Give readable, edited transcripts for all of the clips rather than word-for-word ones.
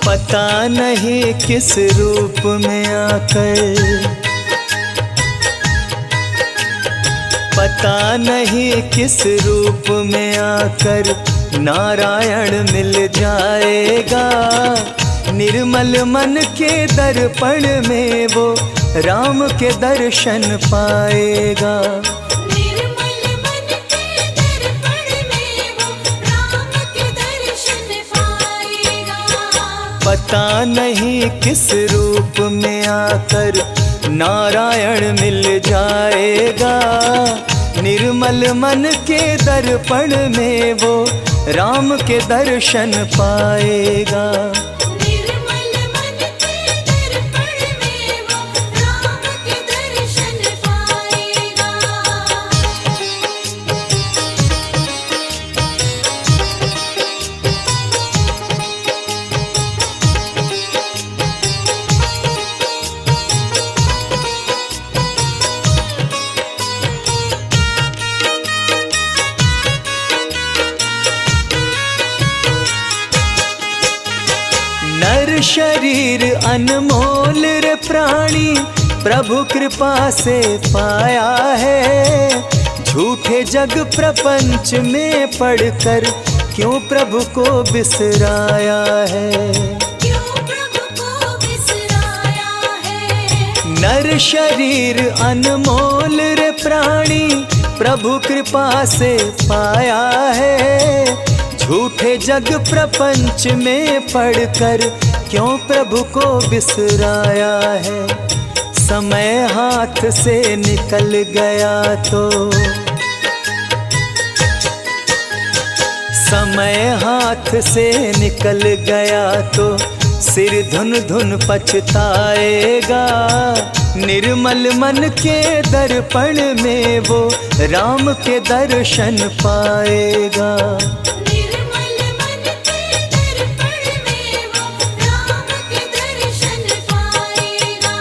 पता नहीं किस रूप में आकर, पता नहीं किस रूप में आकर नारायण मिल जाएगा। निर्मल मन के दर्पण में वो राम के दर्शन पाएगा। निर्मल मन के दर्पण में वो राम के दर्शन पाएगा। पता नहीं किस रूप में आकर नारायण मिल जाएगा। निर्मल मन के दर्पण में वो राम के दर्शन पाएगा। निर्मल मन के दर्पण में वो राम के दर्शन पाएगा। नर शरीर अनमोल रे प्राणी प्रभु कृपा से पाया है। झूठे जग प्रपंच में पड़कर क्यों प्रभु को बिसराया है। क्यों प्रभु को बिसराया है। नर शरीर अनमोल रे प्राणी प्रभु कृपा से पाया है। झूठे जग प्रपंच में पड़कर क्यों प्रभु को बिसराया है। समय हाथ से निकल गया तो, समय हाथ से निकल गया तो सिर धुन धुन पछताएगा। निर्मल मन के दर्पण में वो राम के दर्शन पाएगा। निर्मल मन के दर्पण में वो राम के दर्शन पाएगा।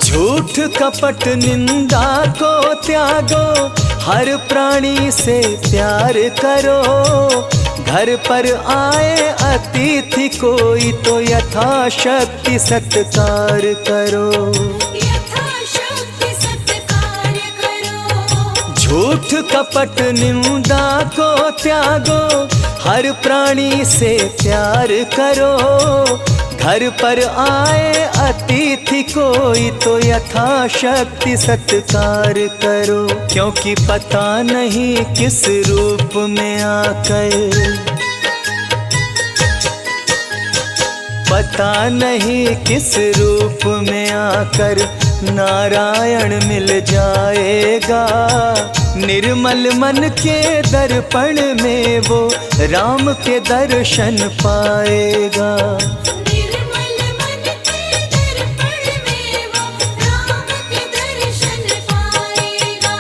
झूठ कपट निंदा को त्यागो, हर प्राणी से प्यार करो। घर पर आए अतिथि कोई तो यथाशक्ति सत्कार करो। यथाशक्ति सत्कार करो। झूठ कपट निंदा को त्यागो, हर प्राणी से प्यार करो। घर पर आए अतिथि कोई तो यथाशक्ति सत्कार करो। क्योंकि पता नहीं किस रूप में आकर, पता नहीं किस रूप में आकर नारायण मिल जाएगा। निर्मल मन के दर्पण में वो राम के दर्शन पाएगा। निर्मल मन के दर्पण में वो राम के दर्शन पाएगा।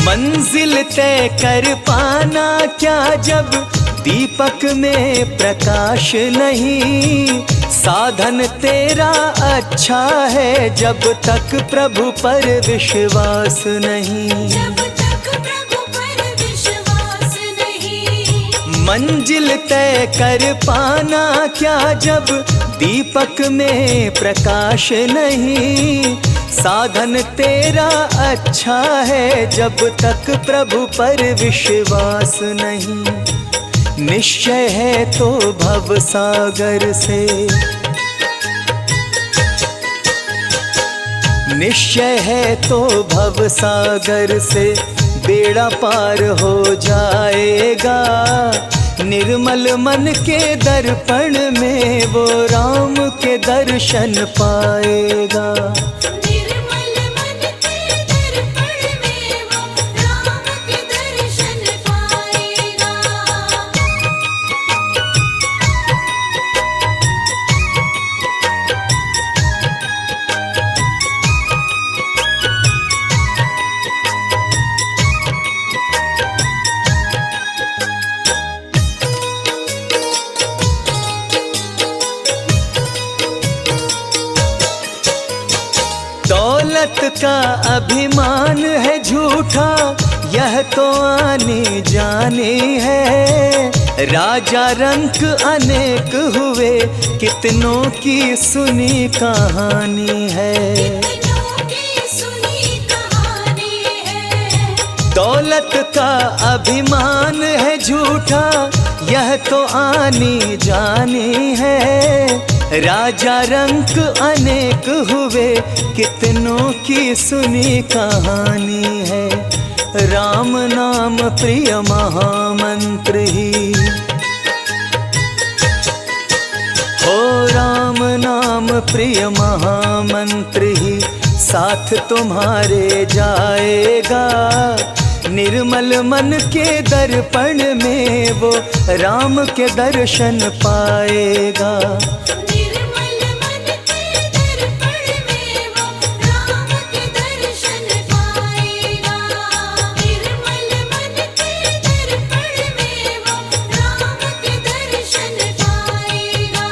मंजिल तय कर पाना क्या जब दीपक में प्रकाश नहीं। साधन तेरा अच्छा है जब तक प्रभु पर विश्वास नहीं। जब तक प्रभु पर विश्वास नहीं। मंजिल तय कर पाना क्या जब दीपक में प्रकाश नहीं। साधन तेरा अच्छा है जब तक प्रभु पर विश्वास नहीं। निश्चय है तो भव सागर से, निश्चय है तो भव सागर से बेड़ा पार हो जाएगा। निर्मल मन के दर्पण में वो राम के दर्शन पाएगा। निर्मल मन के दर्पण में वो राम के दर्शन पाएगा। दौलत का अभिमान है झूठा, यह तो आने जाने है। राजा रंक अनेक हुए, कितनों की सुनी कहानी है। कितनों की सुनी कहानी है। दौलत का अभिमान है झूठा, यह तो आनी जानी है। राजा रंक अनेक हुए, कितनों की सुनी कहानी है। राम नाम प्रिय महामंत्र ही, हो राम नाम प्रिय महामंत्र ही साथ तुम्हारे जाएगा। निर्मल मन के दर्पण में वो राम के दर्शन पाएगा। निर्मल मन के दर्पण में वो राम के दर्शन पाएगा। निर्मल मन के दर्पण में वो राम के दर्शन पाएगा।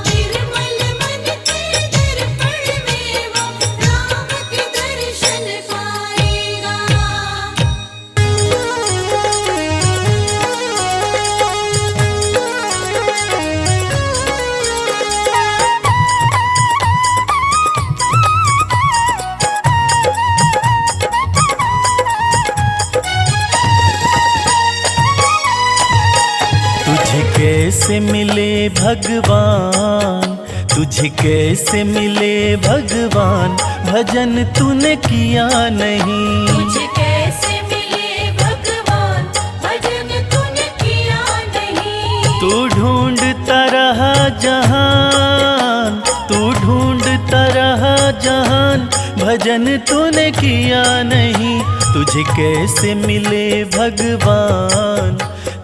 निर्मल मन के दर्पण में वो राम के दर्शन पाएगा। तुझे कैसे मिले भगवान, तुझे कैसे मिले भगवान, भजन तूने किया नहीं। तुझे कैसे मिले भगवान, भजन तूने किया नहीं। तू ढूंढता रहा जहान, तू ढूंढता रहा जहान, भजन तूने किया नहीं। तुझे कैसे मिले भगवान,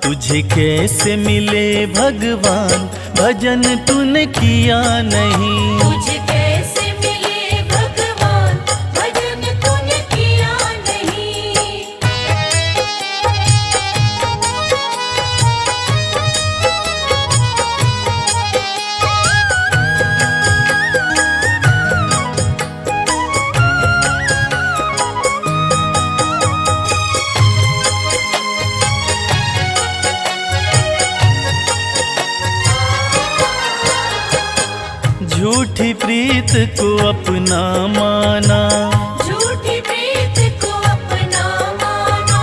तुझे कैसे मिले भगवान, भजन तूने किया नहीं। तुझे कैसे मिले भगवान, भजन तूने किया नहीं। झूठी प्रीत को अपना माना, झूठी प्रीत को अपना माना।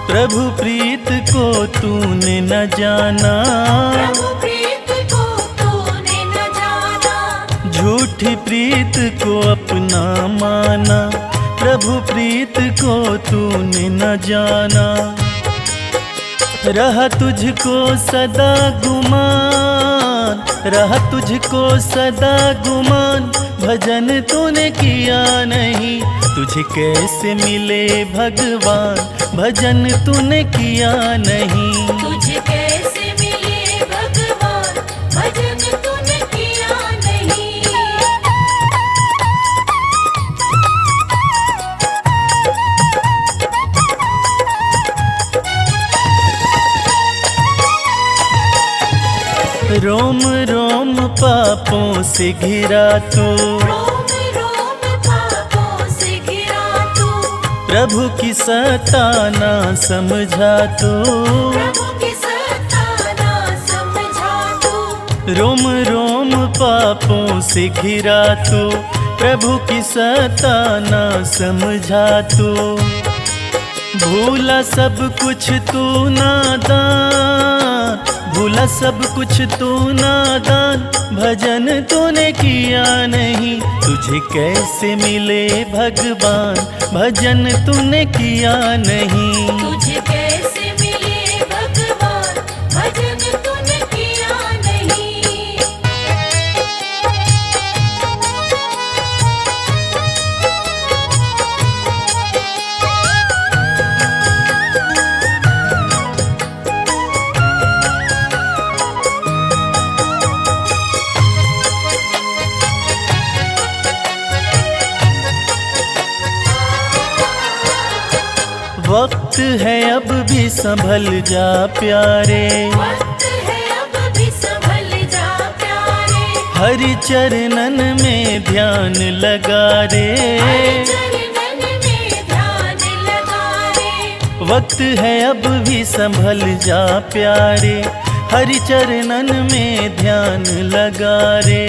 प्रभु प्रीत को तूने न जाना। प्रभु प्रीत को तूने न जाना। झूठी प्रीत को अपना माना, प्रभु प्रीत को तूने न जाना। रहा तुझको सदा गुमान, रहा तुझको सदा गुमान, भजन तूने किया नहीं। तुझे कैसे मिले भगवान, भजन तूने किया नहीं। तुझे कैसे मिले भगवान, भजन तूने किया नहीं। रोम रोम पापों से घिरा तू, रोम रोम पापों से घिरा तू। प्रभु की सत्ता ना समझा तू। प्रभु की सत्ता ना समझा तू। रोम रोम पापों से घिरा तू, प्रभु की सत्ता ना समझा तू। भूला सब कुछ तू नादान, भूला सब कुछ तू नादान, भजन तूने किया नहीं। तुझे कैसे मिले भगवान, भजन तूने किया नहीं। तुझे कैसे मिले भगवान, भजन वक्त है अब भी संभल जा प्यारे, वक्त है अब भी संभल जा प्यारे, हरि चरणन में ध्यान लगा रे। चरणन में ध्यान लगा रे। वक्त है अब भी संभल जा प्यारे, हरि चरणन में ध्यान लगा रे।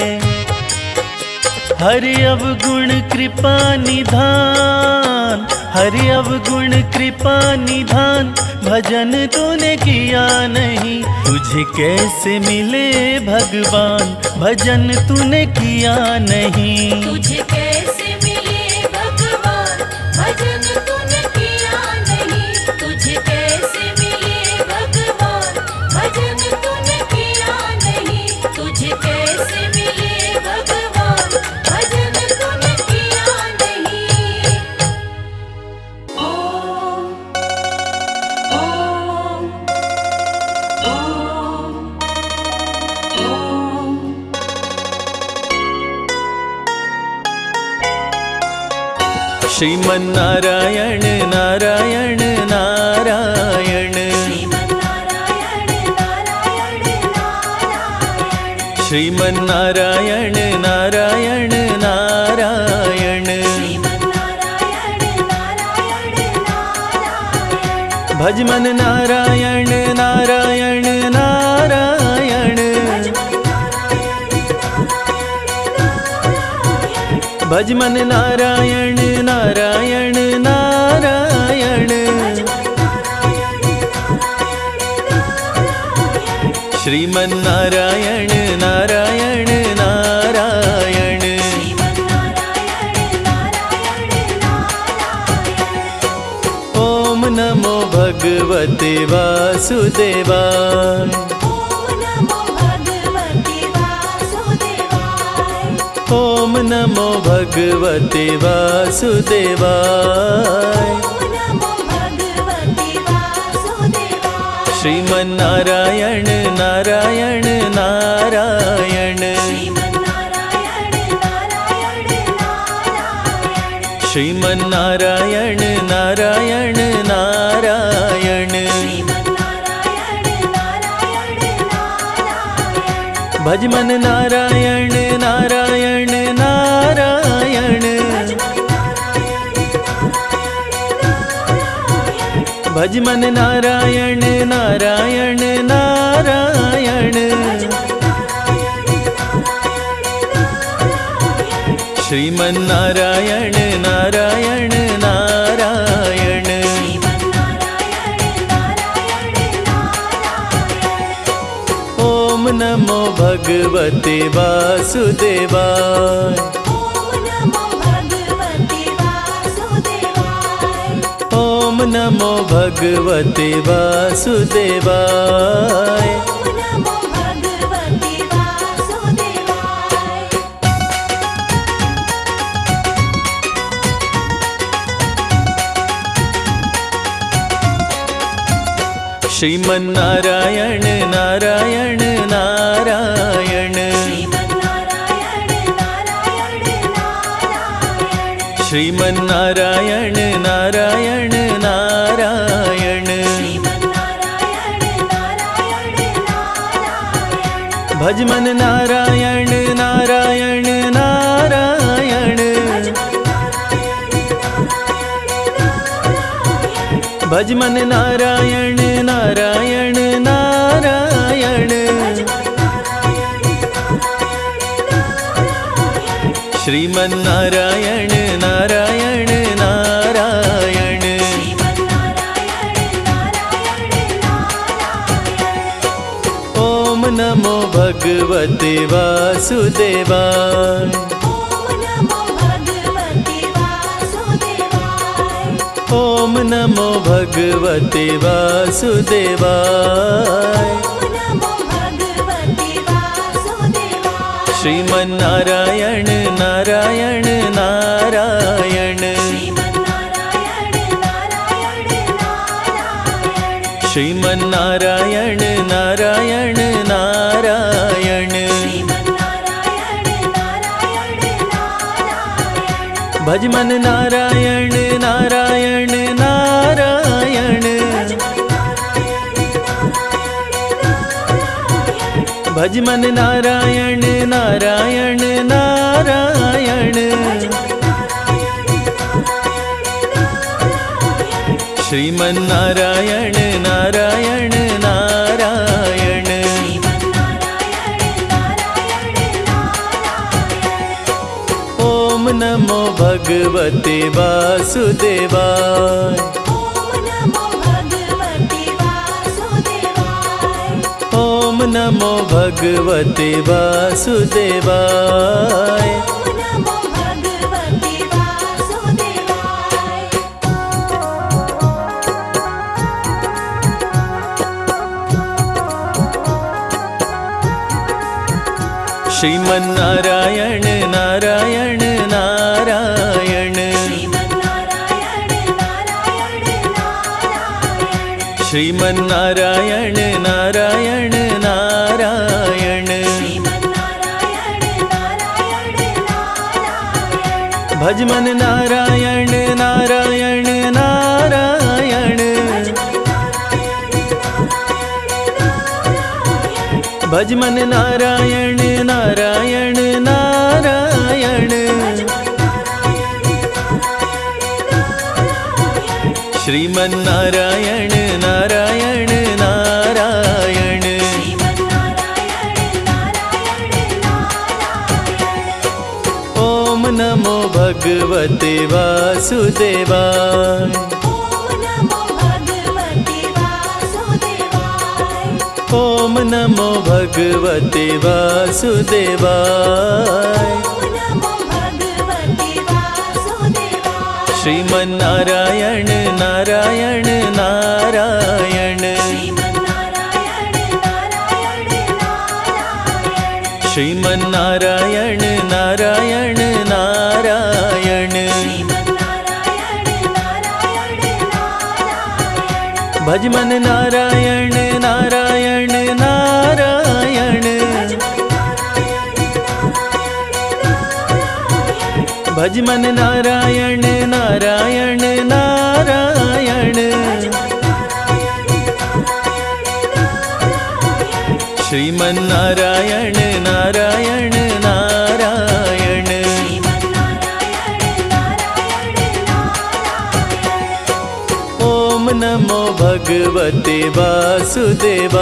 हरि अवगुण कृपा निधान, हरि अवगुण कृपा निधान, भजन तूने किया नहीं, तुझे कैसे मिले भगवान, भजन तूने किया नहीं। तुझे कैसे मिले भगवान, भजन तूने किया नहीं। तुझे कैसे मिले भगवान, भजन तूने किया नहीं। तुझे कैसे मिले भगवान, भजन तूने किया नहीं। ओम ओम ओम ओम। श्रीमन्नारायण नारायण नारायण, श्रीमन्नारायण नारायण नारायण, श्रीमन्नारायण नारायण नारायण, श्रीमन्नारायण नारायण नारायण, भजमन नारायण नारायण नारायण, भजमन नारायण नारायण नारायण, श्रीमन्नारायण नारायण नारायण। ओम नमो भगवते वासुदेवाय, ओम नमो भगवते वासुदेवाय। श्रीमन्नारायण नारायण नारायण, श्रीमन्नारायण नारायण नारायण, भजमन नारायण नारायण नारायण, भजमन नारायण नारायण नारायण, श्रीमन्नारायण नारायण नारायण। ओम नमो भगवते वासुदेवाय, ओम नमो भगवते वासुदेवाय। श्रीमन्नारायण नारायण नारायण, श्रीमन्नारायण नारायण नारायण, भजमन नारायण नारायण नारायण, भजमन नारायण नारायण नारायण, श्रीमन्नारायण नारायण नारायण। ओम नमो भगवते वासुदेवाय, ओम नमो भगवते वासुदेवाय। श्रीमन्नारायण नारायण नारायण, श्रीमन्नारायण नारायण नारायण, भजमन नारायण नारायण नारायण, भज मन नारायण नारायण नारायण। श्रीमन नारायण नारायण नारायण। ओम नमो भगवते वासुदेवाय। ओम नमो भगवते वासुदेवाय। श्रीमन नारायण नारायण नारायण। श्रीमन नारायण नारायण नारायण। भज मन नारायण नारायण नारायण। भज मन नारायण नारायण नारायण। श्रीमन नारायण नारायण नारायण। ओम नमो भगवते वासुदेवाय। ओम नमो भगवते वासुदेवाय। श्रीमन नारायण नारायण नारायण। श्रीमन नारायण नारायण नारायण। भज मन नारायण नारायण नारायण। भज मन नारायण नारायण नारायण। श्रीमन नारायण नारायण नारायण। ओम नमो भगवते वासुदेवाय।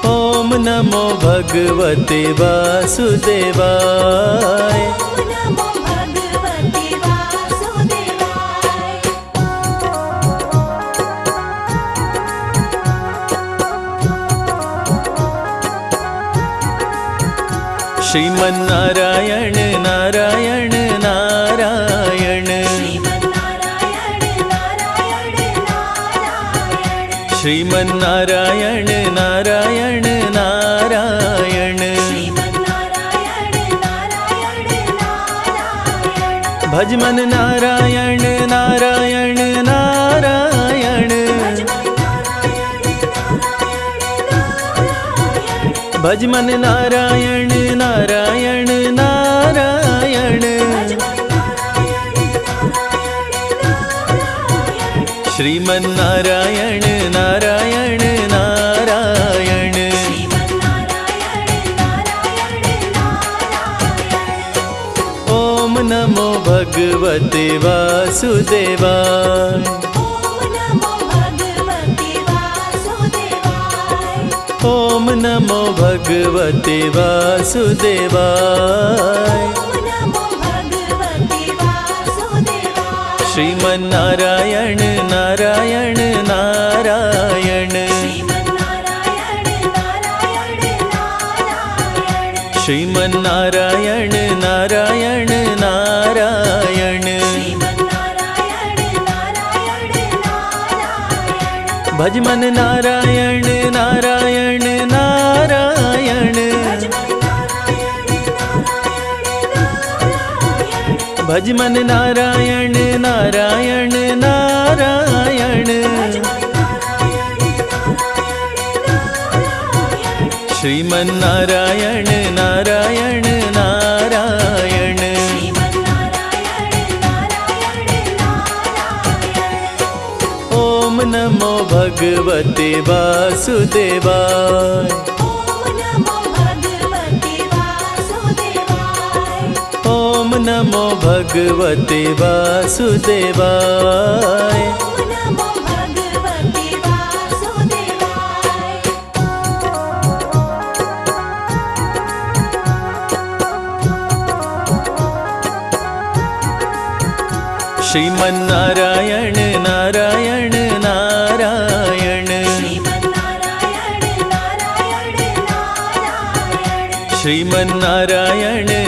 ओम नमो भगवते वासुदेवाय। श्रीमन नारायण नारायण नारायण। श्रीमन नारायण नारायण नारायण। भज मन नारायण नारायण नारायण। भज मन नारायण नारायण नारायण। श्रीमन नारायण नारायण नारायण। ओम नमो भगवते वासुदेवाय। ओम नमो भगवते वासुदेवाय। श्रीमन नारायण नारायण नारायण। श्रीमन नारायण नारायण नारायण। भज मन नारायण नारायण नारायण। भज मन नारायण नारायण नारायण। श्रीमन नारायण नारायण नारायण। ओम नमो भगवते वासुदेवाय। ओम नमो भगवते वासुदेवाय। ओम नमो भगवते वासुदेवाय। श्रीमन्नारायण नारायण नारायण। श्रीमन्नारायण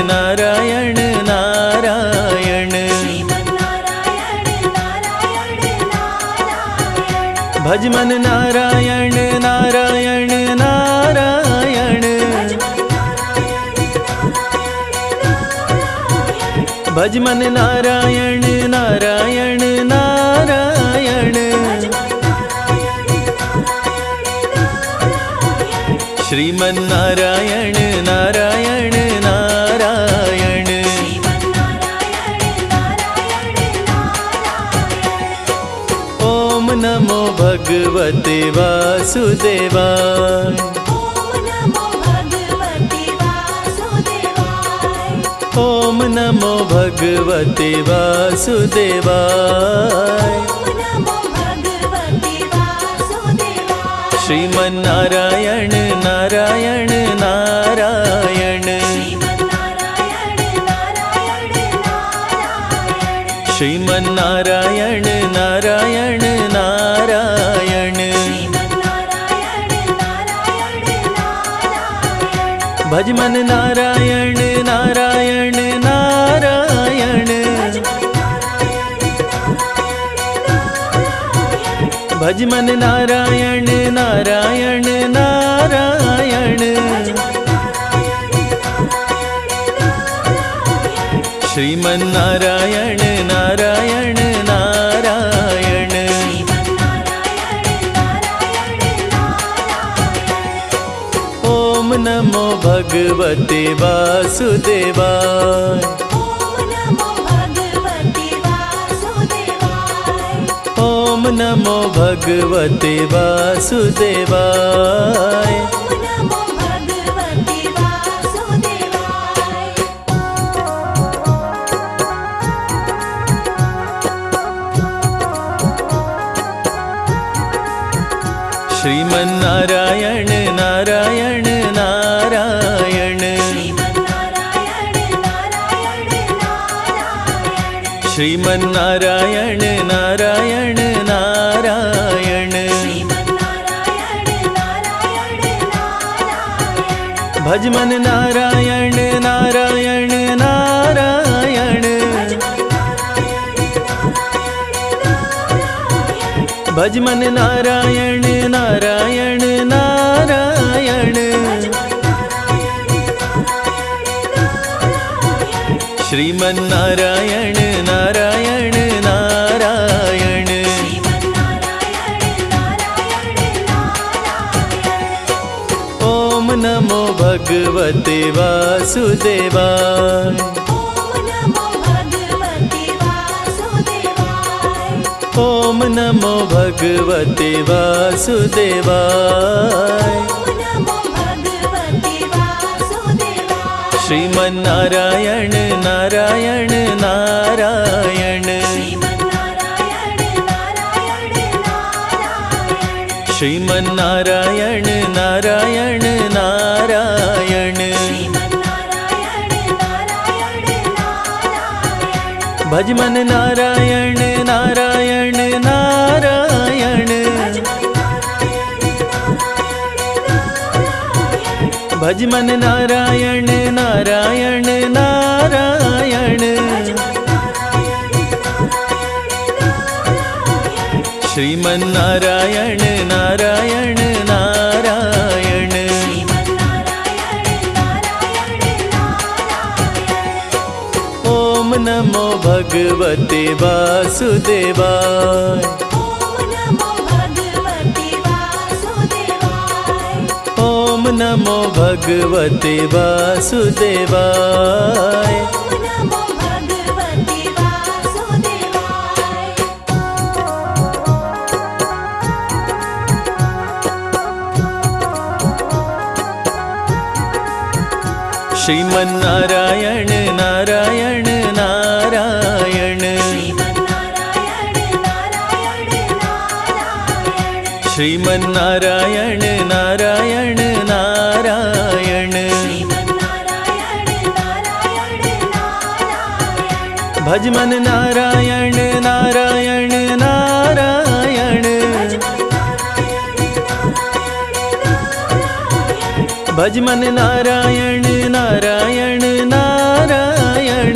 नारायण नारायण। भजमन नारायण नारायण नारायण। भजमन नारायण नारायण नारायण। श्रीमन्नारायण नारायण नारायण। ओम नमो भगवते वासुदेवाय। ओम नमो भगवते वासुदेवाय। श्रीमन्नारायण नारायण नारायण। श्रीमन्नारायण नारायण नारायण। भजमन नारायण नारायण नारायण। भजमन नारायण नारायण नारायण। श्रीमन्नारायण नारायण नारायण। ओम नमो भगवते वासुदेवाय। ओम नमो भगवते वासुदेवाय। श्रीमन्नारायण नारायण नारायण। श्रीमन्नारायण नारायण नारायण। भजमन नारायण नारायण नारायण। भजमन नारायण नारायण नारायण। श्रीमन्नारायण नारायण नारायण। ओम नमो भगवते वासुदेवाय। ओम नमो भगवते वासुदेवाय। श्रीमन्नारायण नारायण नारायण। श्रीमन्नारायण नारायण नारायण। भजमन नारायण नारायण नारायण। भजमन नारायण नारायण नारायण। श्रीमन्नारायण नारायण नारायण। ओम नमो भगवते वासुदेवाय। ओम नमो भगवते वासुदेवाय। श्रीमन्नारायण नारायण नारायण श्रीमन्नारायण नारायण नारायण भजमन नारायण नारायण नारायण भजमन नारायण नारायण नारायण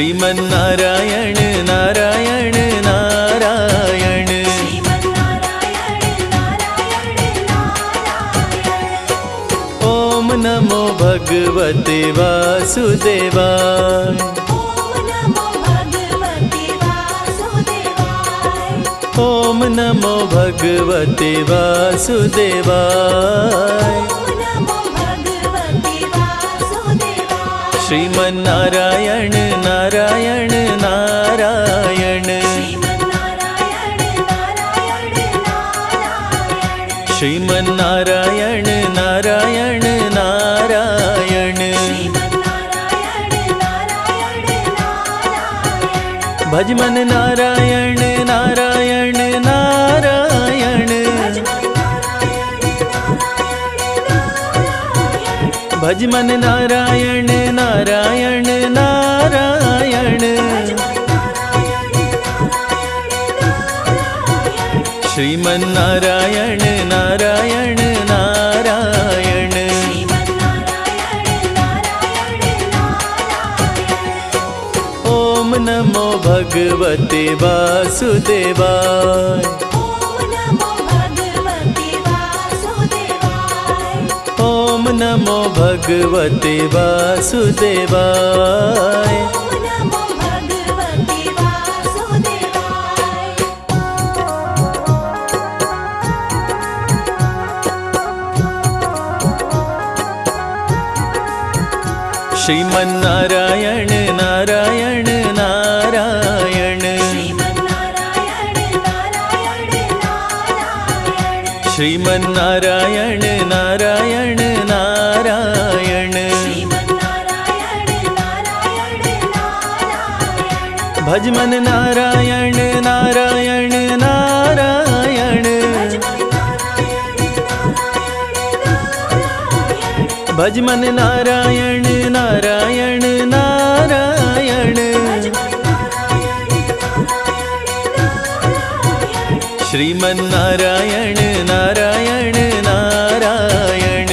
श्रीमन्नारायण नारायण नारायण ओम नमो भगवते वासुदेवाय ओम नमो भगवते वासुदेवाय श्रीमन्नारायण नारायण नारायण श्रीमन्नारायण नारायण नारायण भजमन नारायण नारायण नारायण भजमन नारायण नारायण नारायण श्रीमन्नारायण नारायण नारायण ओम नमो भगवते वासुदेवाय ओम नमो भगवते वासुदेवाय श्रीमन्नारायण नारायण नारायण श्रीमन्नारायण नारायण नारायण भजमन नारायण नारायण नारायण भजमन नारायण नारायण नारायण श्रीमन्नारायण नारायण नारायण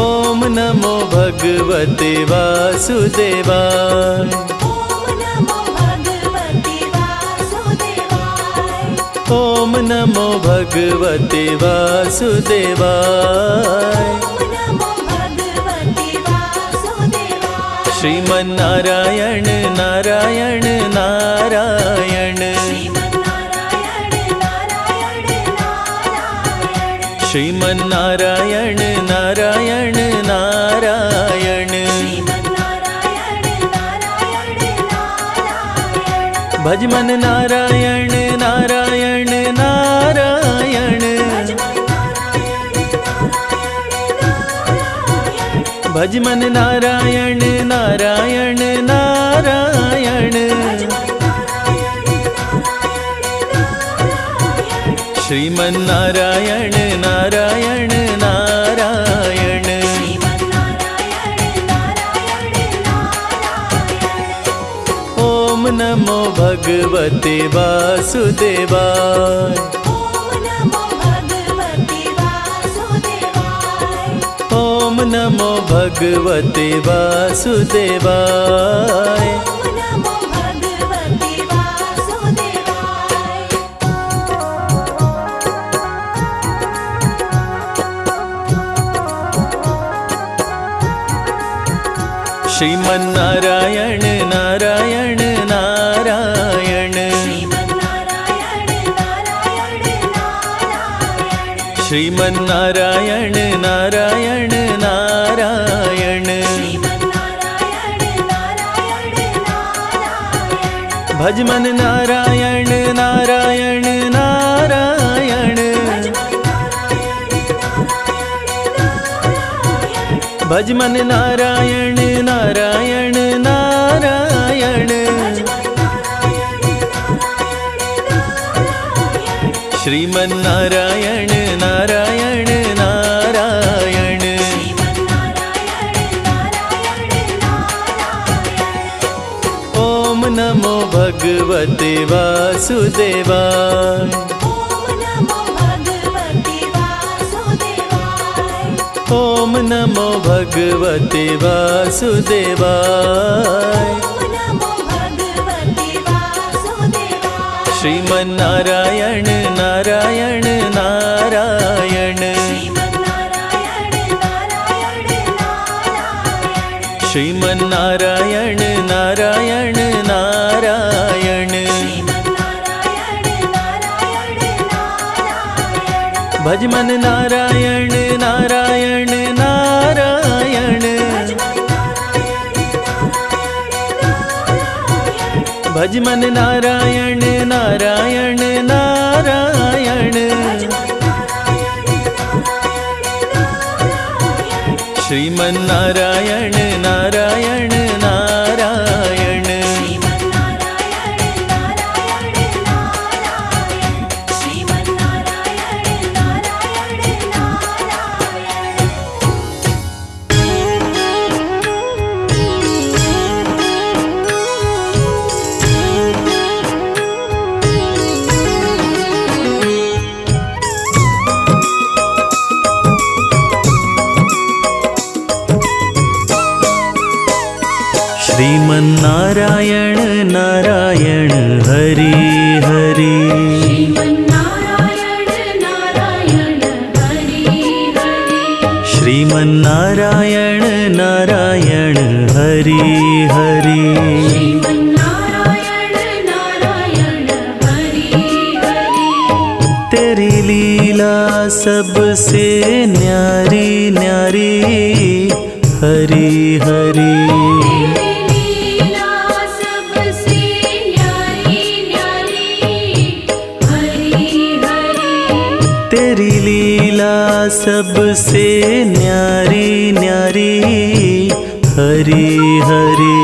ओम नमो भगवते वासुदेवाय ओम नमो भगवते वासुदेवाय श्रीमन्नारायण नारायण नारायण श्रीमन्नारायण नारायण नारायण भजमन नारायण नारायण नारायण भजमन नारायण नारायण नारायण श्रीमन्नारायण नारायण नारायण ओम नमो भगवते वासुदेवाय ओम नमो भगवते वासुदेवाय श्रीमन्नारायण नारायण नारायण श्रीमन्नारायण नारायण नारायण भजमन नारायण नारायण नारायण, भज मन नारायण नारायण नारायण, श्रीमन नारायण नारायण नारायण। ओम नमो भगवते वासुदेवाय, ओम नमो भगवते वासुदेवाय, श्रीमन नारायण नारायण नारायण, श्रीमन नारायण नारायण नारायण, भज मन नारायण नारायण नारायण, भज मन नारायण नारायण नारायण, श्रीमन नारायण नारायण नारायण। श्रीमन नारायण नारायण हरि हरि, श्रीमन नारायण नारायण हरि हरि, तेरी लीला सबसे न्यारी न्यारी हरि हरि, तेरी लीला सबसे न्यारी न्यारी हरि हरि,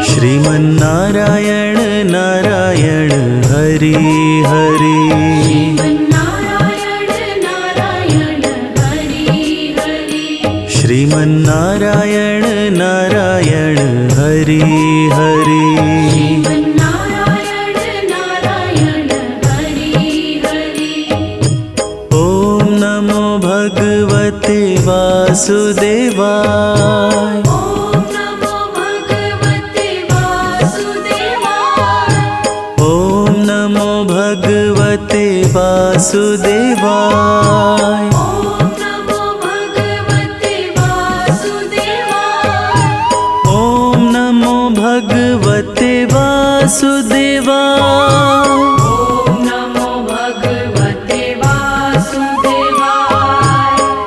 श्रीमन नारायण नारायण हरि हरि, श्रीमन नारायण नारायण हरि हरि, ओम नमो भगवते वासुदेवाय, ओम नमो भगवते वासुदेवाय, ओम नमो भगवते वासुदेवाय,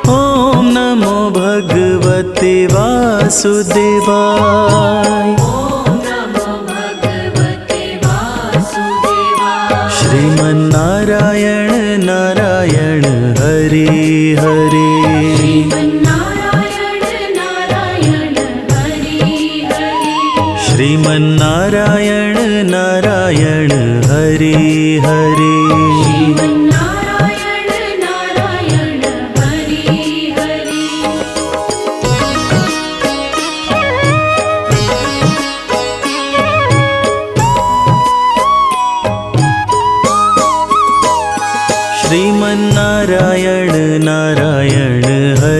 ओम नमो भगवते वासुदेवाय, श्रीमन नारायण नारायण हरि हरि, श्रीमन नारायण नारायण हरि हरि, श्रीमन नारायण नारायण हरि हरि,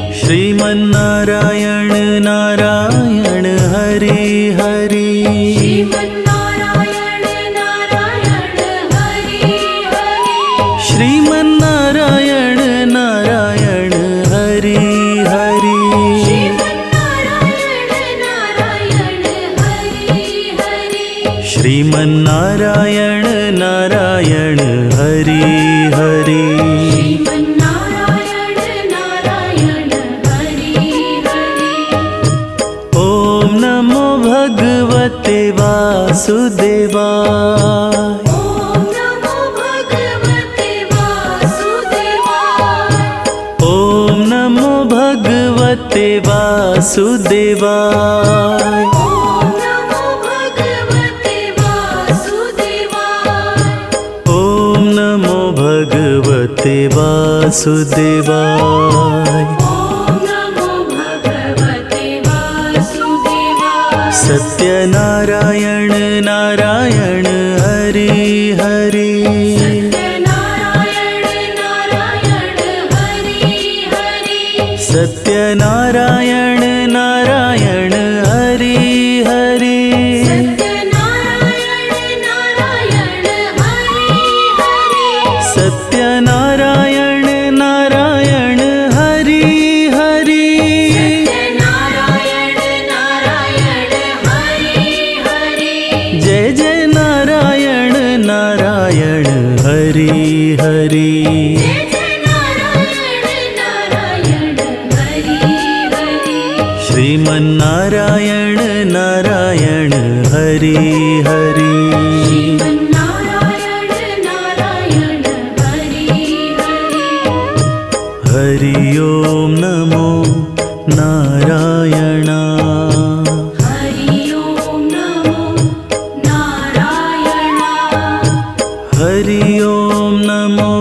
श्रीमन नारायण नारायण हरि हरि, श्रीमन नारायण नारायण हरि हरि, श्रीमन नारायण नारायण हरि हरि। श्रीमन्नारायण नारायण हरि हरि। ओम नमो भगवते वासुदेवाय। ओम नमो भगवते वासुदेवाय। ओम नमो भगवते वासुदेवाय। ओम नमो भगवते वासुदेवाय। ओम नमो भगवते वासुदेवाय। ओम नमो भगवते वासुदेवाय। सत्यनारायण नारायण हरि हरि। सत्यनारायण नारायण हरि हरि। सत्यनारायण नारायण हरि हरि। सत्यनारायण नारायण हरि हरि। सत्यनारायण नारायण हरि हरि। सत्यनारायण नारायण हरि हरि। जय जय नारायण नारायण हरि हरि। जय जय नारायण नारायण हरि हरि। श्रीमन्नारायण नारायण हरि हरि। श्रीमन्नारायण नारायण हरि हरि। हरि ओम नमो नारायण। हरि ओम नमो नारायण। हरि ओम नमो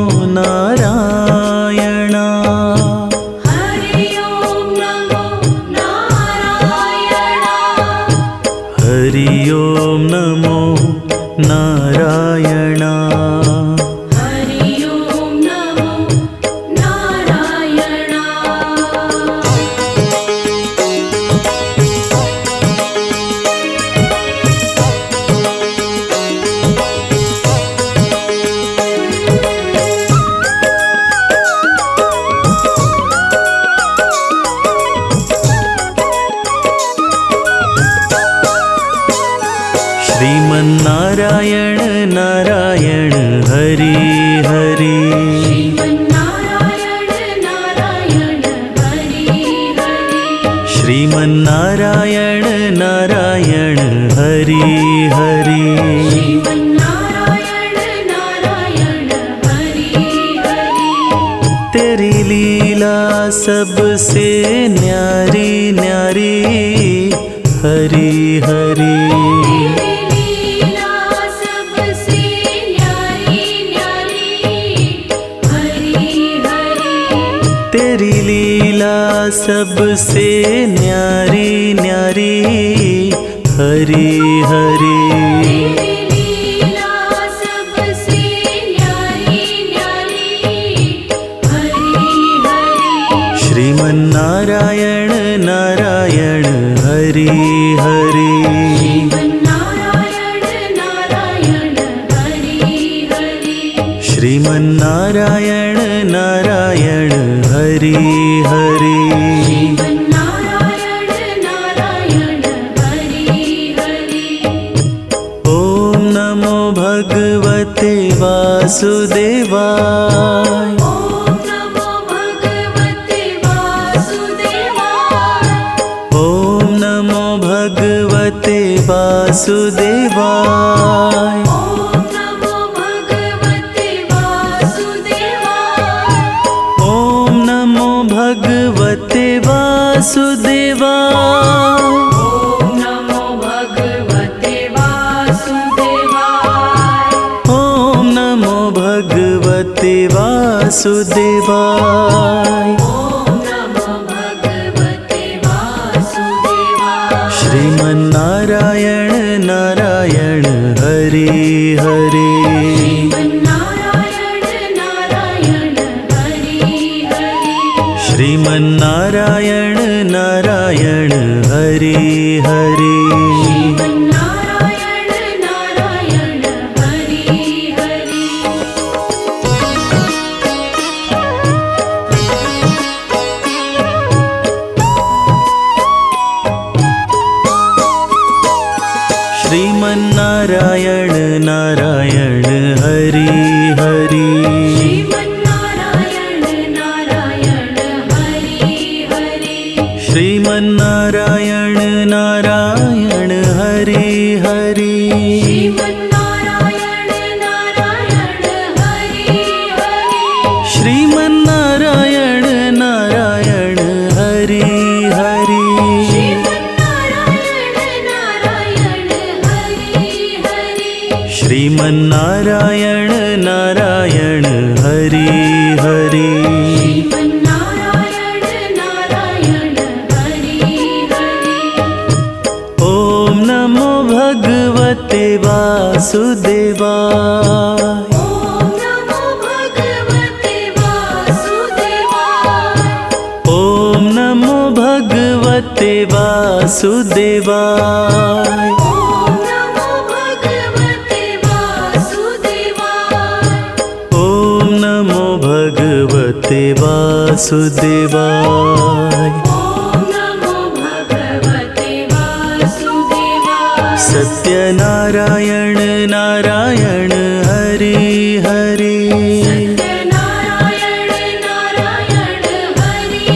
नारायण। हरि ओम नमो नारायण। हरि ओम नमो नारायण। हरि ओम नमो नारायण। श्रीमन्नारायण नारायण हरि हरि। श्रीमन्नारायण नारायण हरि हरि। श्रीमन्नारायण नारायण हरि हरि। श्रीमन्नारायण नारायण हरि हरि। तेरी लीला सबसे न्यारी न्यारी हरि हरि। तेरी लीला सबसे न्यारी न्यारी हरि हरि। तेरी लीला सबसे न्यारी न्यारी हरि हरि। तेरी लीला सबसे न्यारी न्यारी हरि हरि। श्रीमन्नारायण नारायण हरि हरि। श्रीमन्नारायण नारायण हरि हरि। श्रीमन्नारायण नारायण हरि हरि। श्रीमन्नारायण नारायण हरि हरि। ओम नमो भगवते वासुदेवाय। ओम नमो भगवते वासुदेवाय। ओम नमो भगवते वासुदेवाय। ओम नमो भगवते वासुदेवाय। ओम नमो भगवते वासुदेवाय। ओम नमो भगवते वासुदेवाय। ओम नमो भगवते वासुदेवाय। ओम नमो भगवते वासुदेवाय। श्रीमन्नारायण नारायण हरि हरि। श्रीमन्नारायण नारायण हरि हरि। श्रीमन्नारायण नारायण हरि हरि। श्रीमन्नारायण नारायण हरि हरि। श्रीमन्नारायण नारायण हरि हरि। श्रीमन्नारायण नारायण हरि हरि। श्रीमन्नारायण नारायण हरि हरि। ॐ नमो भगवते वासुदेवाय। ॐ नमो भगवते वासुदेवाय। ॐ नमो भगवते वासुदेवाय। ॐ नमो भगवते वासुदेवाय। ॐ नमो भगवते वासुदेवाय। ॐ नमो भगवते वासुदेवाय। सत्यनारायण नारायण हरि हरि। सत्यनारायण नारायण हरि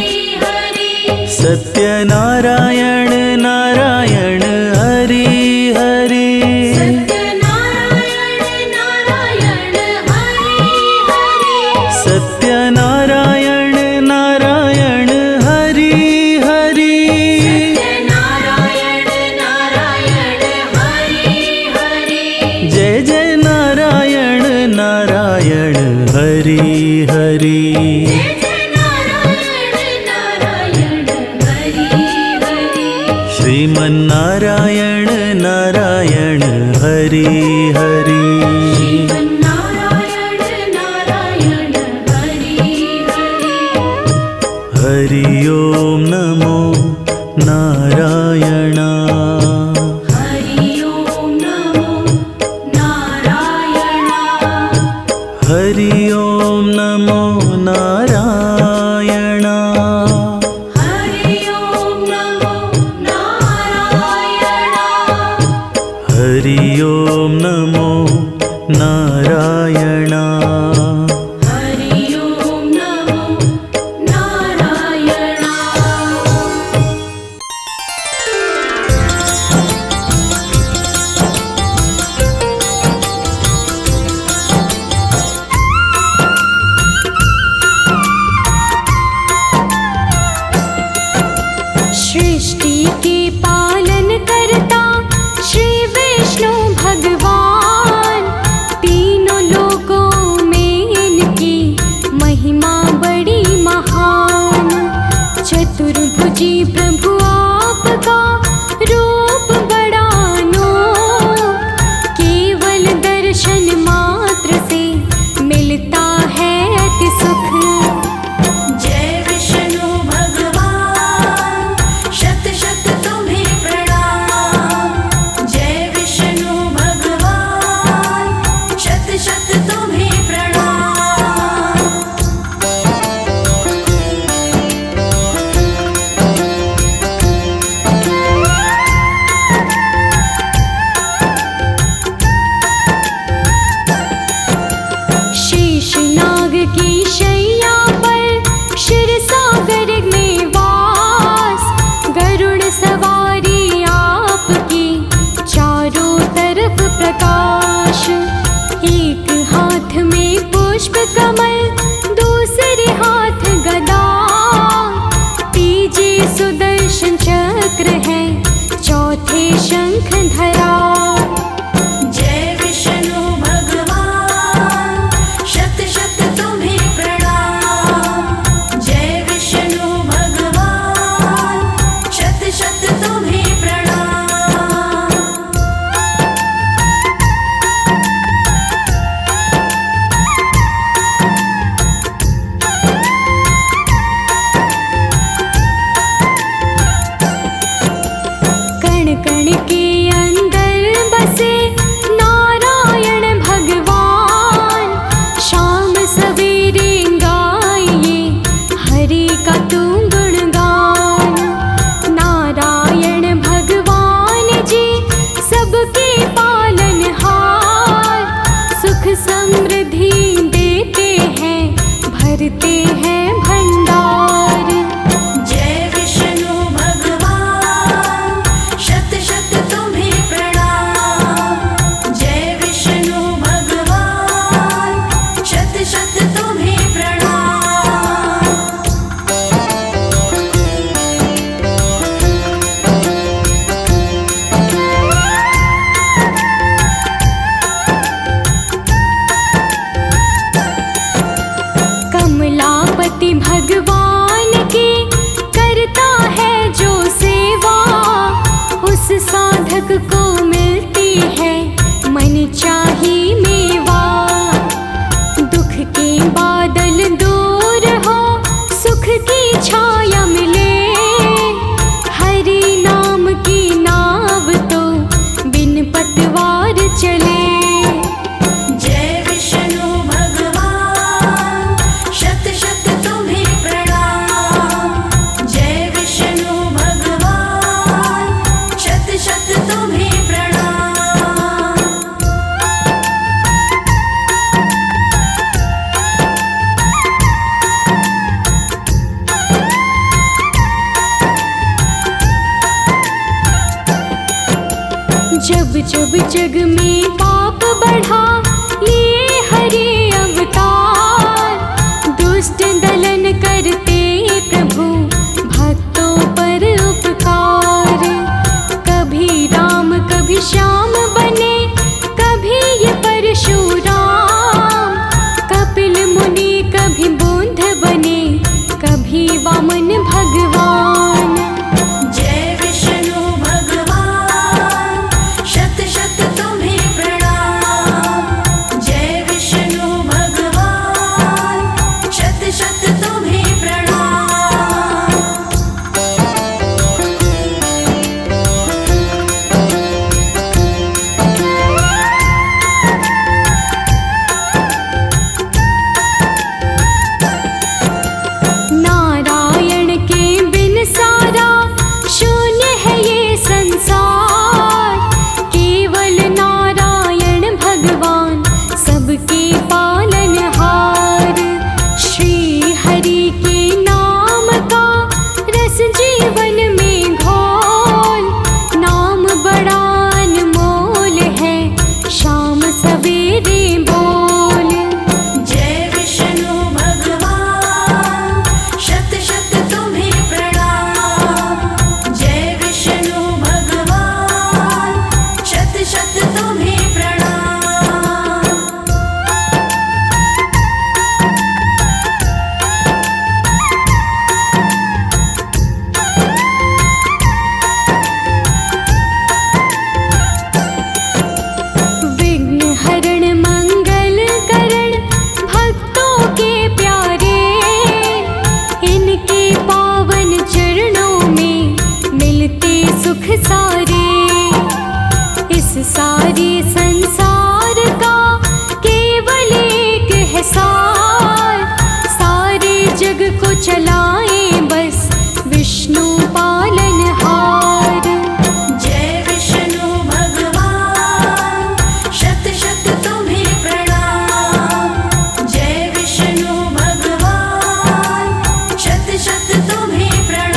हरि। सत्यनारायण नारायण हरि हरि। सत्यनारायण नारायण हरि हरि। सत्यनारायण नारायण हरि हरि। सत्यनारायण नारायण हरि हरि। जय जय नारायण नारायण हरि हरि। जय जय नारायण नारायण हरि हरि। श्रीमन्नारायण नारायण हरि हरि। श्रीमन्नारायण नारायण हरि हरि। हरि ओम नमो नारायण। हरि ओम नमो नारायण। हरि ओम नमो नारायण। हरि ओम नमो नारायण। हरि ओम नमो नारायण। हरि ओम नमो नारायण। सृष्टि के पालन करता श्री विष्णु भगवान, तीनों लोकों जग में पाप बढ़ा लिए हरि अवतार। दुष्ट दलन करते प्रभु भक्तों पर उपकार। कभी राम कभी श्याम बने, कभी ये परशुराम। कपिल मुनि कभी बुद्ध बने, कभी वामन भगवान। जय विष्णु भगवान, शत शत तुम्हें प्रणाम। जय विष्णु भगवान, शत शत तुम्हें प्रणाम। नारायण के बिन सारा शून्य है ये संसार। केवल नारायण भगवान सबके पालनहार। श्री हरि के नाम का रस जीवन में घोल। नाम बड़ा अनमोल है, शाम सवेरे बोल। जय विष्णु भगवान, शत शत तुम्हें प्रणाम। जय विष्णु भगवान, शत शत तुम्हें प्रणाम। विघ्न हरण मंगल करण भक्तों के प्यारे। इनके पावन चरणों में मिलते सुख सारे। इस सारे संसार का केवल एक है सार। सारे जग को चलाए बस विष्णु पालनहार। जय विष्णु भगवान, शत शत तुम्हें प्रणाम। जय विष्णु भगवान, शत शत तुम्हें प्रणाम।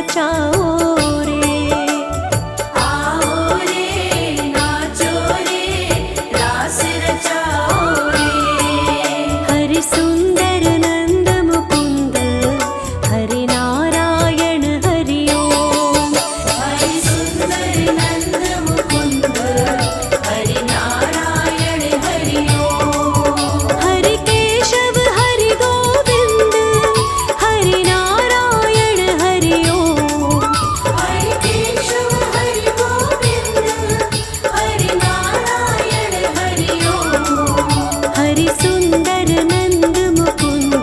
रचाओ रे। आओ रे नाचो रे रास रचाओ रे। हरि सुंदर नंद मुकुंद हरि नारायण हरि ओम। हरि सुंदर नंद मुकुंद हरि नारायण हरि ओम। हरि केशव हरि गोविंद हरि नारायण हरि ओम। हरि केशव हरि गोविंद हरि नारायण हरि ओम। हरि सुंदर नंद मुकुंद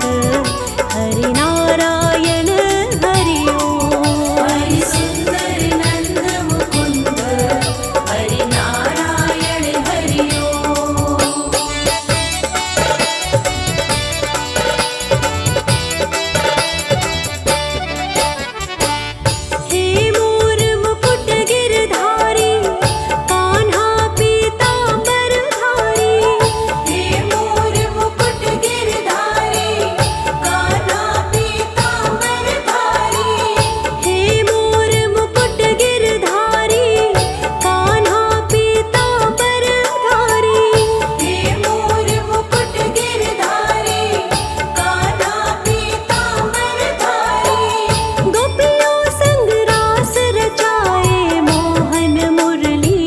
हरि नारायण हरि ओम। हरि सुंदर नंद मुकुंद हरि नारायण हरि ओम। हे मोर मुकुट गिरधारी कान्हा पीतांबर धारी। हे मोर मुकुट गिरधारी कान्हा पीतांबर धारी। हे मोर मुकुट गिरधारी कान्हा पीतांबर धारी। हे मोर मुकुट गिरधारी कान्हा पीतांबर धारी। गोपियों संग रास रचाए मोहन मुरली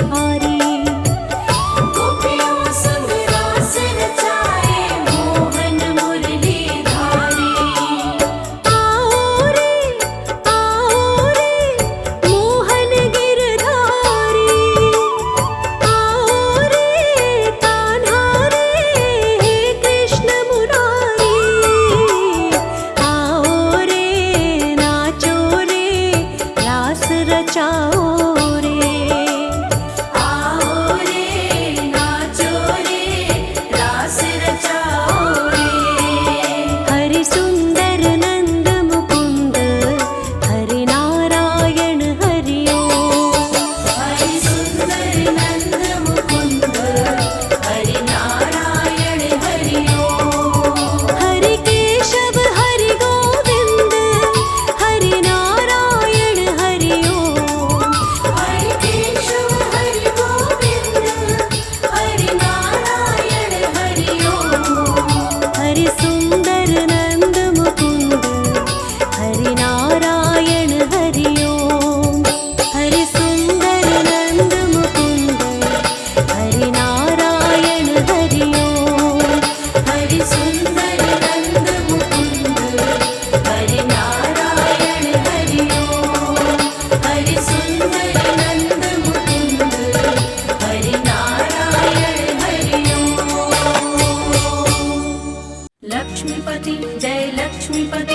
धारी। गोपियों संग रास रचाए मोहन मुरली धारी। आओ रे मोहन गिरधारी। आओ रे कान्हा रे हे कृष्ण मुरारी। आओ रे नाचो रे रास रचाओ रे। आओ रे नाचो रे रास रचाओ रे। हरि सुंदर नंद मुकुंद हरि नारायण हरि ओम। हरि सुंदर नंद मुकुंद हरि नारायण हरि ओम। हरि केशव हरि गोविंद हरि नारायण हरि ओम। हरि केशव हरि गोविंद हरि नारायण हरि ओम। हरि सुंदर नंद मुकुंद हरि नारायण हरि ओम। हरि सुंदर नंद मुकुंद हरि नारायण हरि ओम। हरि सुंदर नंद मुकुंद हरि नारायण हरि ओम। हरि सुंदर नंद मुकुंद हरि नारायण हरि ओम। लक्ष्मीपति जय लक्ष्मीपति।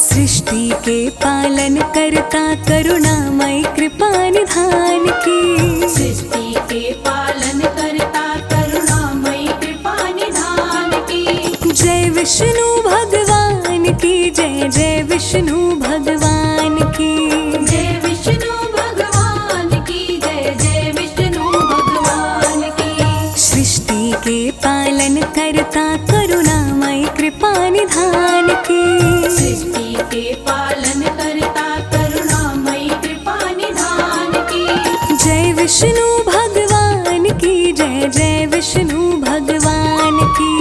सृष्टि के पालन करता करुणामय कृपा निधान की। सृष्टि के पालन करता करुणामयी कृपा निधान की। जय विष्णु भगवान की जय जय विष्णु भगवान की। जय विष्णु भगवान की जय जय विष्णु भगवान की। सृष्टि के पालन करता करुणामय कृपा निधान की। सृष्टि के पालन करता करुणामयी कृपा निधान की। जय विष्णु भगवान की जय जय विष्णु भगवान की।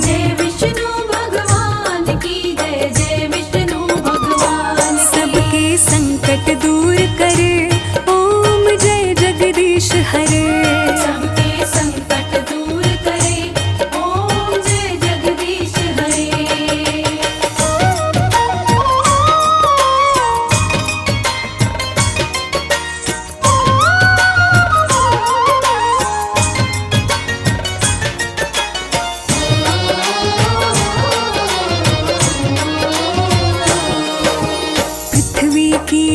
जय विष्णु भगवान की जय जय विष्णु भगवान की। सबके संकट दूर करे ओम जय जगदीश हरे। सबके संकट दूर करे ओम जय जगदीश हरे।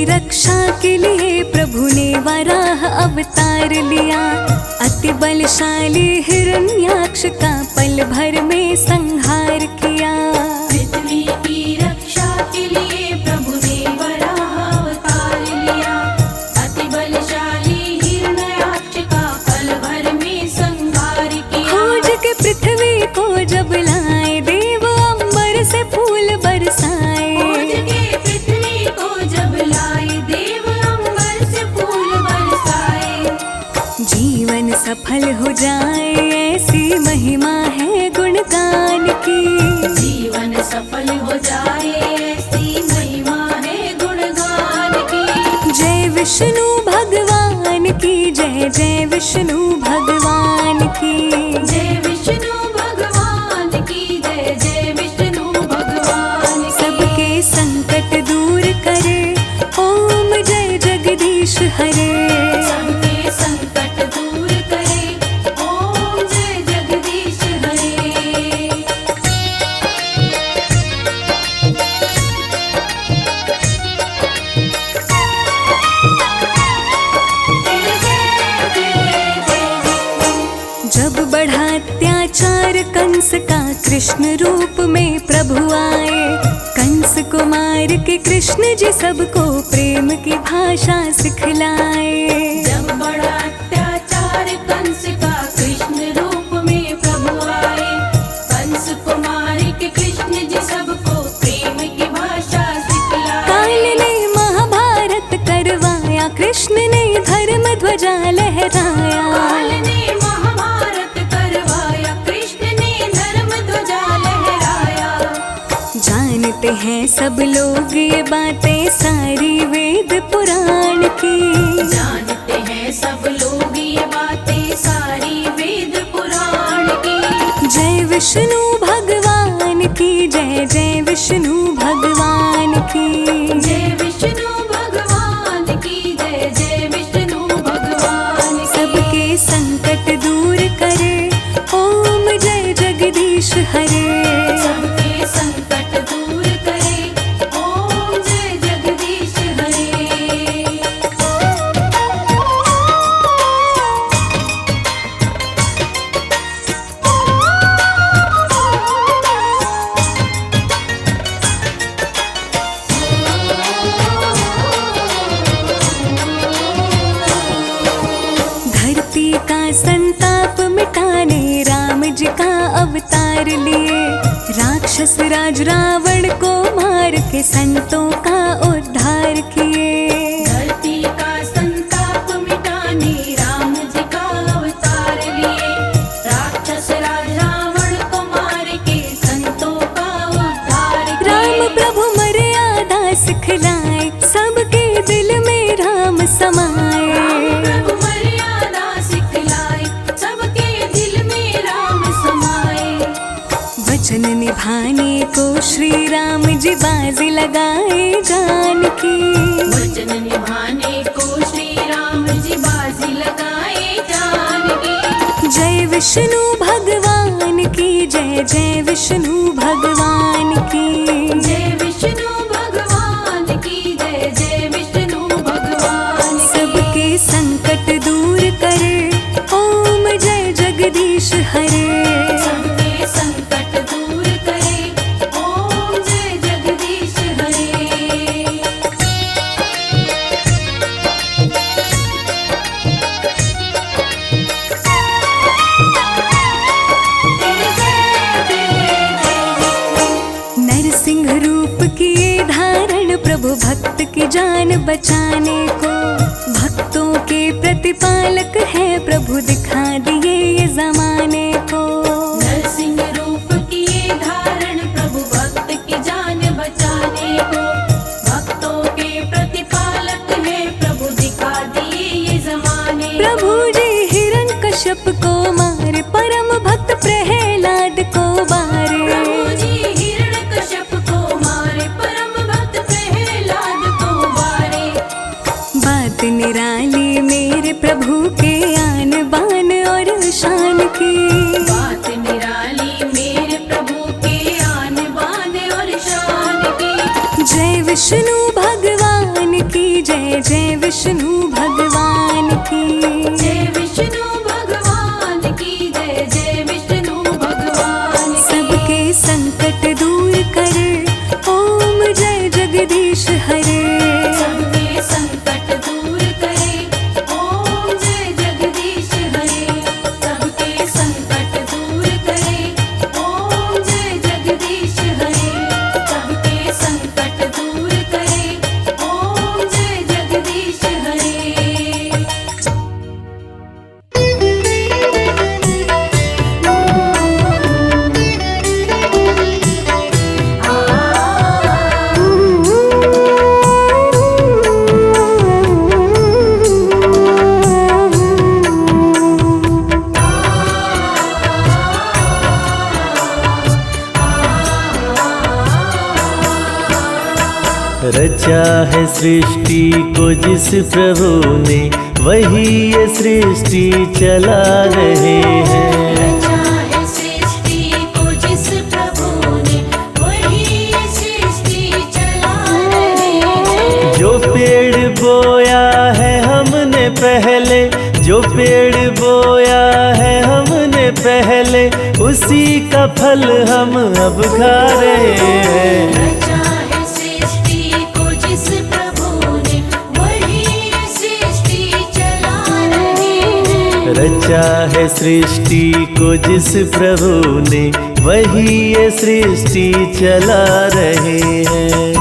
रक्षा के लिए प्रभु ने वराह अवतार लिया। अति बलशाली हिरण्याक्ष का पल भर में संहार किया। पृथ्वी की रक्षा जब लाए, देव अंबर से फूल बरसाए। खोज के पृथ्वी को जब लाए, देव अंबर से फूल बरसाए। जीवन सफल हो जाए, ऐसी महिमा है गुणगान की। जीवन सफल हो जाए, ऐसी महिमा है गुणगान की। जय विष्णु भगवान की जय, जय विष्णु भगवान की। जय विष्णु भगवान की जय, जय विष्णु भगवान की। सबके संकट दूर करे, ओम जय जगदीश हरे। सबके संकट दूर करे, ओम जय जगदीश हरे। जब बढ़ा अत्याचार कंस का, कृष्ण रूप में प्रभु आए। कंस को मार के कृष्ण जी सबको प्रेम की भाषा सिखलाए। जब बड़ा अत्याचार कंस का, कृष्ण रूप में प्रभु आए। कंस को मार के कृष्ण जी सबको प्रेम की भाषा सिखलाए। काल ने महाभारत करवाया, कृष्ण ने धर्म ध्वजा लहराया। काल ने महाभारत करवाया, कृष्ण ने धर्म ध्वजा लहराया। जानते हैं सब लोग ये बातें सारी वेद पुराण की। जानते हैं सब लोग ये बातें सारी वेद पुराण की। जय विष्णु भगवान की जय, जय विष्णु भगवान की। जय विष्णु भगवान की जय, जय विष्णु भगवान की। सबके संकट दूर करे, ओम जय जगदीश हरे। सबके संकट दूर करे, ओम जय जगदीश हरे। धरती का संताप मिटाने राम जी का अवतार लिए। राक्षस राज रावण को मार के संतों का उद्धार किए। धरती का संताप मिटाने राम जी का अवतार लिए। राक्षस राज रावण को मार के संतों का उद्धार किए। राम प्रभु मर्यादा सिखलाए, सबके दिल में राम समाए। राम प्रभु मर्यादा सिखलाए, सबके दिल में राम समाए। वचन निभाने को श्री राम जी बाजी लगाए जान की। वचन निभाने को श्री राम जी बाजी लगाए जान की। जय विष्णु भगवान की जय, जय विष्णु भगवान की। जय विष्णु भगवान की जय, जय विष्णु भगवान की। सबके संकट दूर करे, ओम जय जगदीश हरे। सबके संकट दूर करे, ओम जय जगदीश हरे। नरसिंह रूप किए धारण, प्रभु भक्त की जान बचाने को। भक्तों के प्रतिपालक है प्रभु, दिखा दिए ये जमाने को। नरसिंह रूप किए धारण, प्रभु भक्त की जान बचाने को। भक्तों के प्रतिपालक है प्रभु, दिखा दिए ये जमाने को। प्रभु जी हिरण्यकश्यप को मारे, परम भक्त प्रहलाद को बारे। प्रभु जी हिरण्यकश्यप को मारे, परम भक्त प्रहलाद को मारे। बात निराली मेरे प्रभु के आन बान और शान की। बात निराली मेरे प्रभु के आन बान और शान की। जय विष्णु भगवान की जय, जय विष्णु भगवान की। जय विष्णु भगवान की जय, जय विष्णु भगवान की। सबके संकट दूर करे, ओम जय जगदीश हरे। सबके संकट दूर करे, ओम जय जगदीश हरे। सबके संकट दूर करे, ओम रचा है सृष्टि को जिस प्रभु ने, वही ये सृष्टि चला रहे हैं। रचा है सृष्टि को जिस प्रभु ने, वही ये सृष्टि चला रहे हैं। जो पेड़ बोया है हमने पहले, जो पेड़ बोया है हमने पहले, उसी का फल हम अब खा रहे हैं। रचा है सृष्टि को जिस प्रभु ने, वही ये सृष्टि चला रहे हैं। रचा है सृष्टि को जिस प्रभु ने, वही ये सृष्टि चला रहे हैं।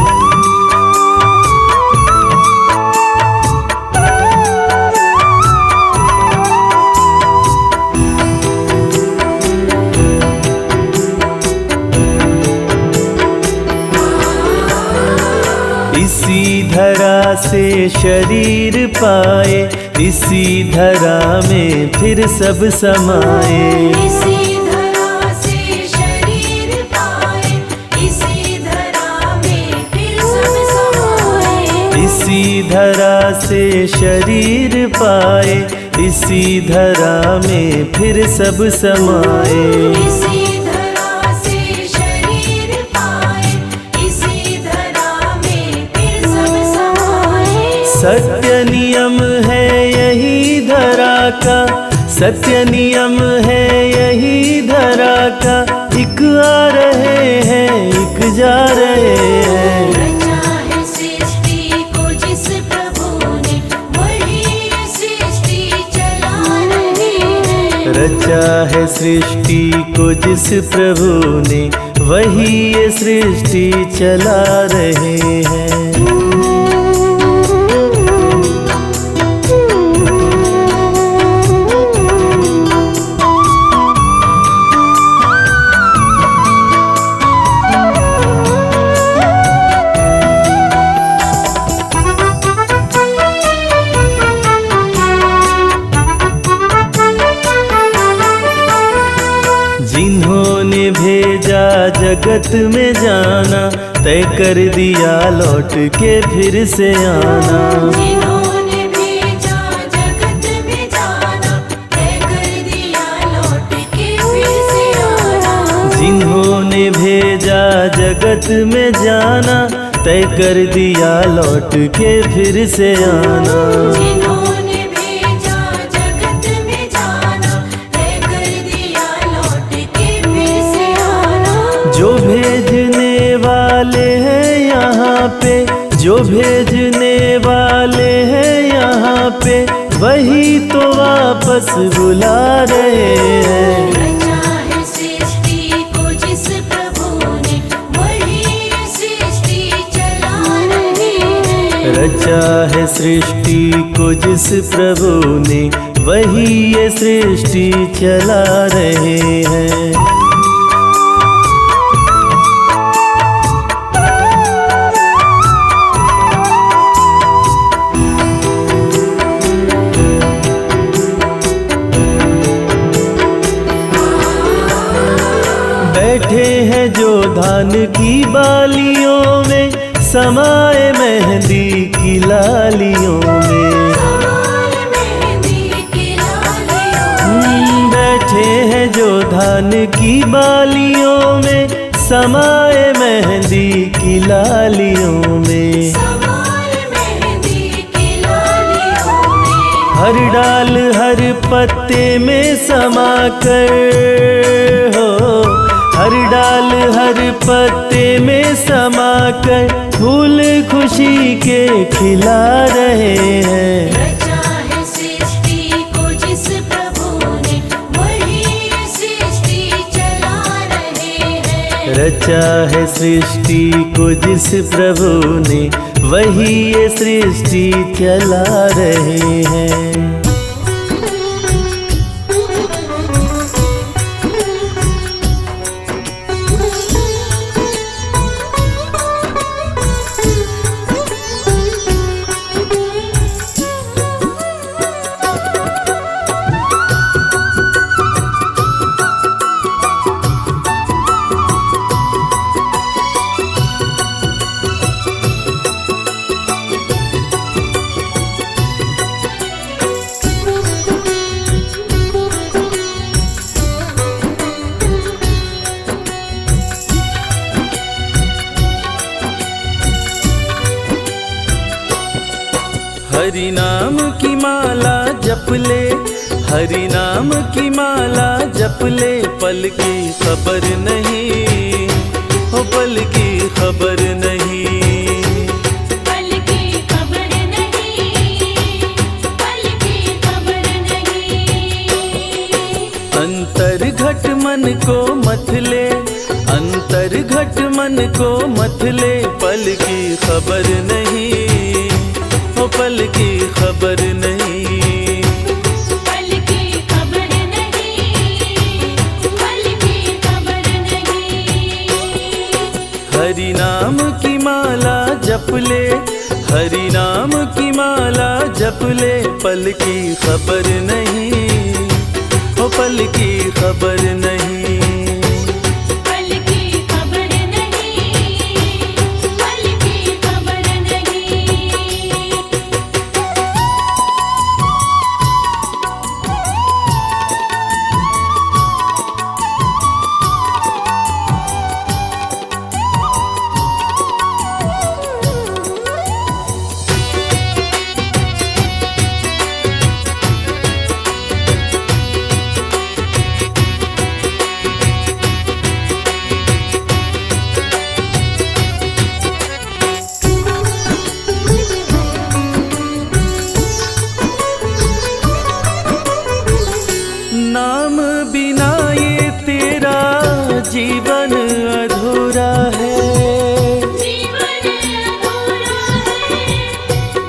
इसी धरा से शरीर पाए, इसी धरा में फिर सब समाए। इसी धरा से शरीर पाए, इसी धरा में फिर सब समाए। इसी धरा से शरीर पाए, इसी धरा में फिर सब समाए। इसी धरा से शरीर पाए, इसी धरा में फिर सब समाए। सत्य नियम है यही धरा का, सत्य नियम है यही धरा का, एक आ रहे हैं एक जा रहे हैं। रचा है सृष्टि को जिस प्रभु ने, वही ये सृष्टि चला रहे हैं। रचा है सृष्टि को जिस प्रभु ने, वही ये सृष्टि चला रहे हैं। जिन्होंने भेजा जगत में जाना, तय कर दिया लौट के फिर से आना। जिन्होंने भेजा जगत में जाना, तय कर दिया लौट के फिर से आना। जिन्होंने भेजा जगत में जाना, तय कर दिया लौट के फिर से आना। जिन्होंने भेजा जगत में जाना, तय कर दिया लौट के फिर से आना। जो भेजने वाले हैं यहाँ पे, जो भेजने वाले हैं यहाँ पे, वही तो वापस बुला रहे हैं। रचा है सृष्टि को जिस प्रभु ने, वही ये सृष्टि चला रहे हैं। रचा है सृष्टि को जिस प्रभु ने, वही ये सृष्टि चला रहे हैं। बैठे हैं जो धान की बालियों में, समाए मेहंदी की लालियों में। समाए मेहंदी की लालियों। बैठे हैं जो धान की बालियों में, समाए मेहंदी की लालियों में। समाए मेहंदी की लालियों में। हर डाल हर पत्ते में समा कर हो, हर डाल हर पत्ते में समा कर, फूल खुशी के खिला रहे हैं। रचा है सृष्टि को जिस प्रभु ने, वही ये सृष्टि चला रहे हैं। रचा है सृष्टि को जिस प्रभु ने, वही ये सृष्टि चला रहे हैं। हरि नाम की माला जप ले, हरि नाम की माला जप ले, पल की खबर नहीं, हो पल की खबर नहीं, पल की खबर नहीं, पल की खबर नहीं। अंतर घट मन को मथ ले, अंतर घट मन को मथ ले, पल की खबर नहीं, हो पल की खबर नहीं, पल की खबर नहीं, पल की खबर नहीं। हरि नाम की माला जप ले, हरि नाम की माला जप ले, पल की खबर नहीं, हो पल की खबर नहीं, पल की खबर नहीं, पल की खबर नहीं। नाम बिना ये तेरा जीवन अधूरा है, जीवन अधूरा है,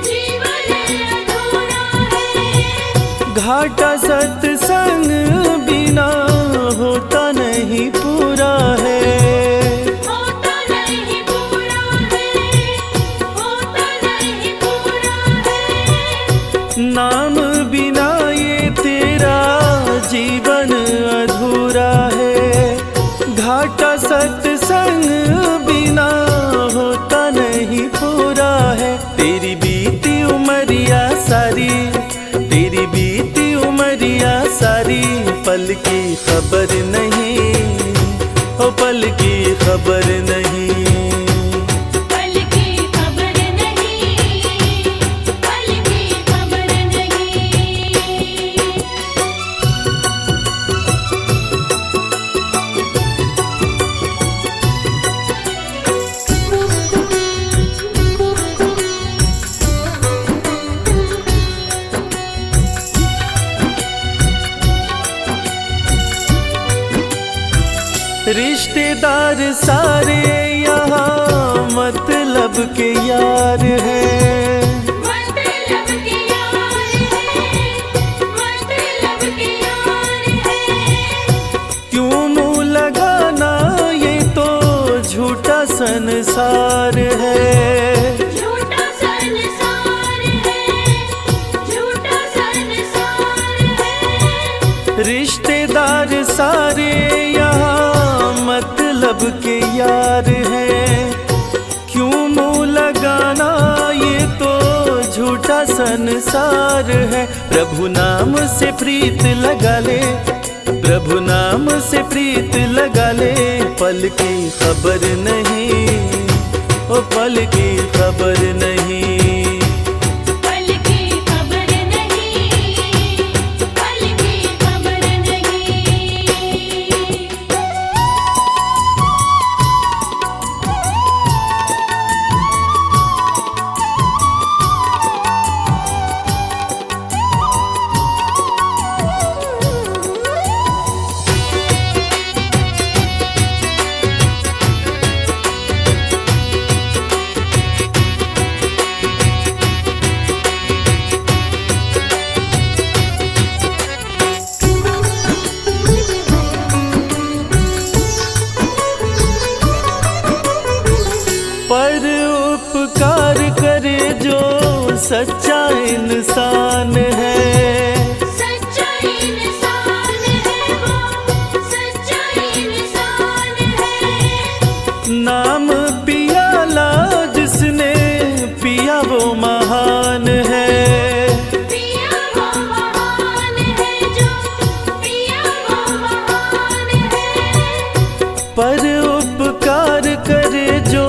जीवन अधूरा है। घाटा सत्संग बिना होता नहीं पूरा है, होता नहीं पूरा है, होता नहीं पूरा है। नाम बिना ये तेरा जीवन अधूरा है, घाटा सत्संग बिना होता नहीं पूरा है। तेरी बीती उमरिया सारी, तेरी बीती उमरिया सारी, पल की खबर नहीं, हो पल की खबर नहीं, पल की खबर नहीं, पल की खबर नहीं। रिश्तेदार सारे यहाँ मतलब के यार हैं, मतलब के यार है, मतलब के यार है। क्यों मुँह लगाना, ये तो झूठा संसार है, झूठा संसार है, झूठा संसार है। रिश्तेदार सारे यहाँ मतलब के यार हैं, क्यों मुँह लगाना, ये तो झूठा संसार है। प्रभु नाम से प्रीत लगा ले, प्रभु नाम से प्रीत लगा ले, पल की खबर नहीं, ओ पल की खबर नहीं, पल की खबर नहीं, पल की खबर नहीं। पर उपकार करे जो सच्चा इंसान है, सच्चा इंसान है वो, सच्चा इंसान है। नाम पियाला जिसने पिया वो महान है, पिया वो महान है जो, पिया वो महान है। पर उपकार करे जो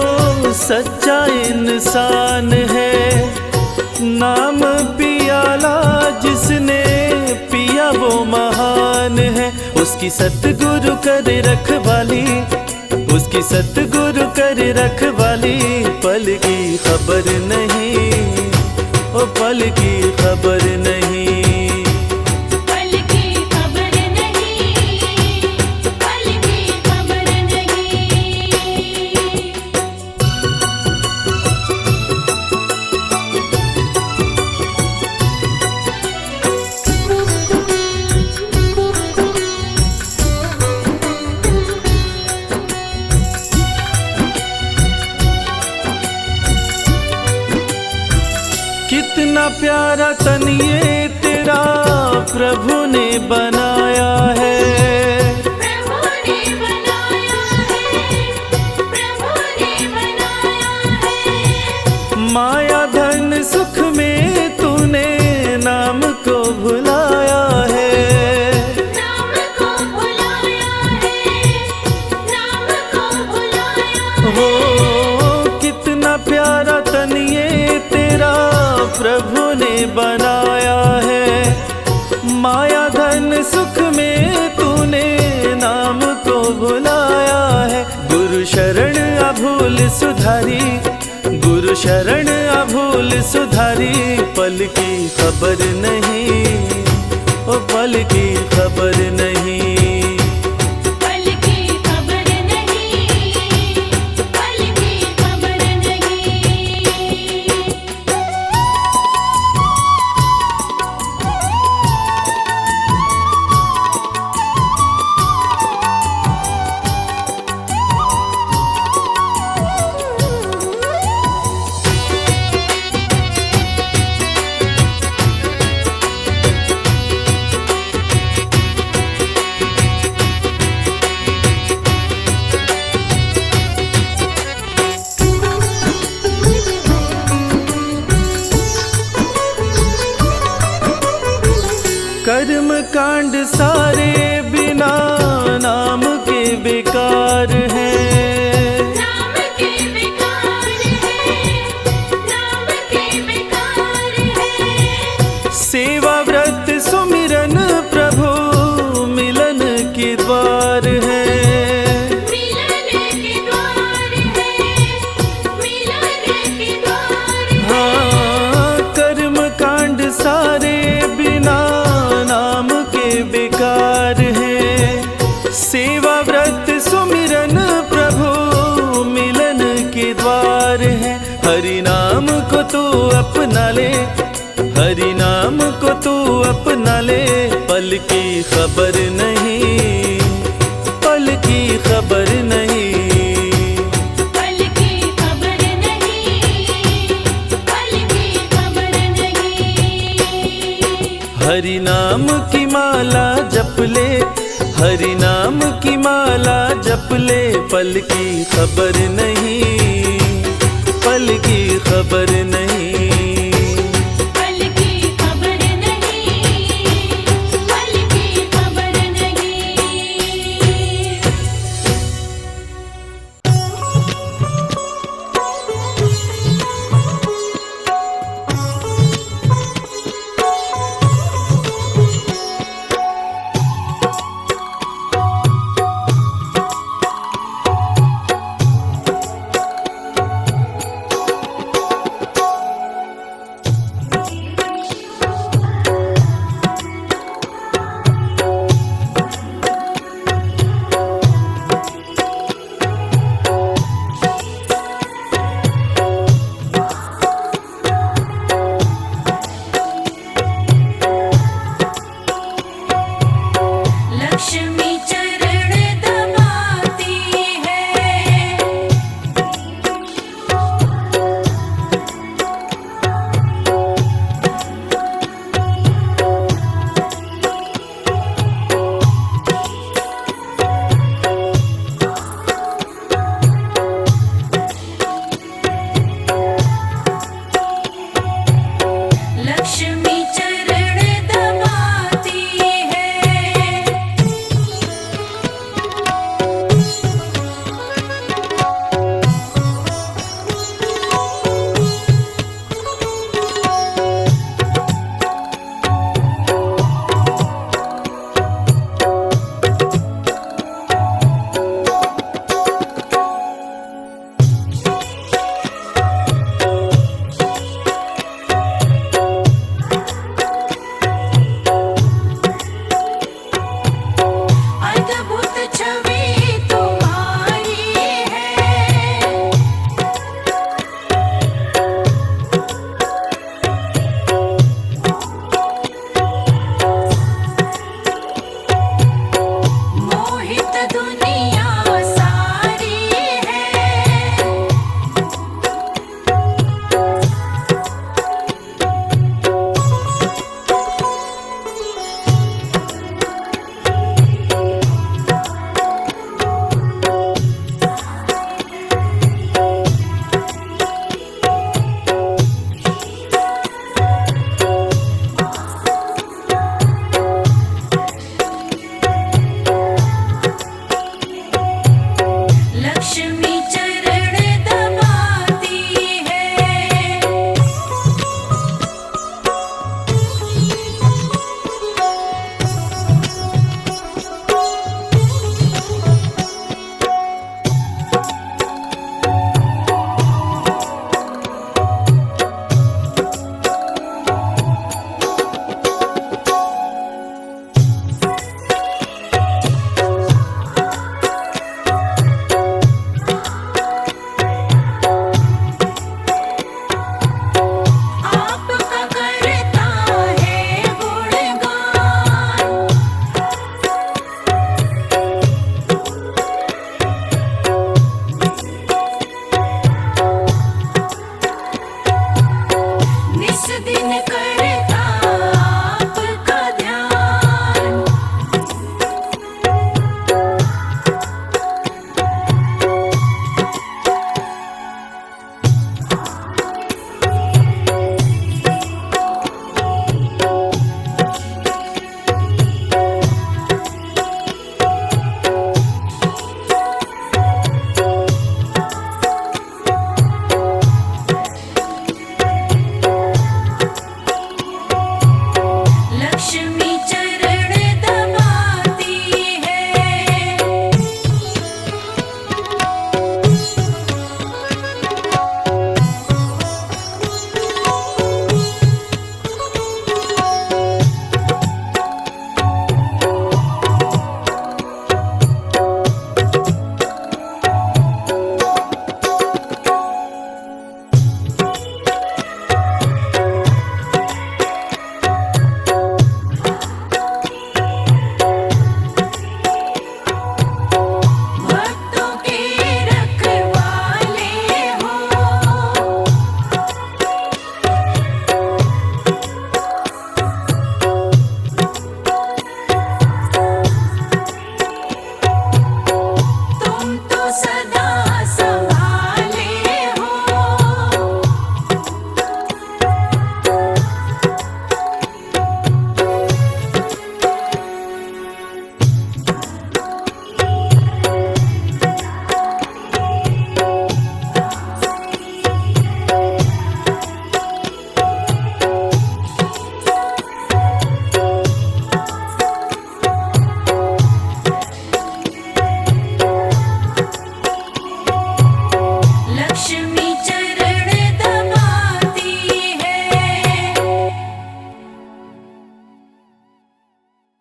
सच्चा इंसान है, नाम पियाला जिसने पिया वो महान है। उसकी सतगुरु कर रखवाली, उसकी सतगुरु कर रखवाली। पल की खबर नहीं, ओ पल की खबर नहीं। पल की खबर नहीं, पल की खबर नहीं। कितना प्यारा तन ये तेरा प्रभु ने बनाया है। प्रभु ने बनाया है, प्रभु ने बनाया है। माया धन सुख में तूने नाम को भुलाया है। नाम को भुलाया है, नाम को भुलाया हो कितना प्यारा तन ये तेरा प्रभु ने बनाया है। माया धन सुख में तूने नाम को भुलाया है। गुरु शरण अभूल सुधारी, गुरु शरण अभूल सुधारी। पल की खबर नहीं, ओ पल की खबर नहीं। पल की खबर नहीं, पल की खबर नहीं। कर्म कांड सारे बिना नाम के बेकार हैं। नाम के बेकार है, नाम के बेकार है। सेवा व्रत सुमिरन प्रभु मिलन के द्वार है। मिलन के द्वार है, मिलन के द्वार है। हाँ कर्म कांड सारे बिना नाम के बेकार है। सेवा व्रत सुमिरन प्रभु मिलन के द्वार है। हरि नाम को तू अपना ले, हरि नाम को तू अपना ले। पल की खबर नहीं, पल की खबर नहीं। पल की खबर नहीं, पल की खबर नहीं। हरि नाम की माला जप ले, हरि नाम की माला जप ले। पल की खबर नहीं, पल की खबर नहीं।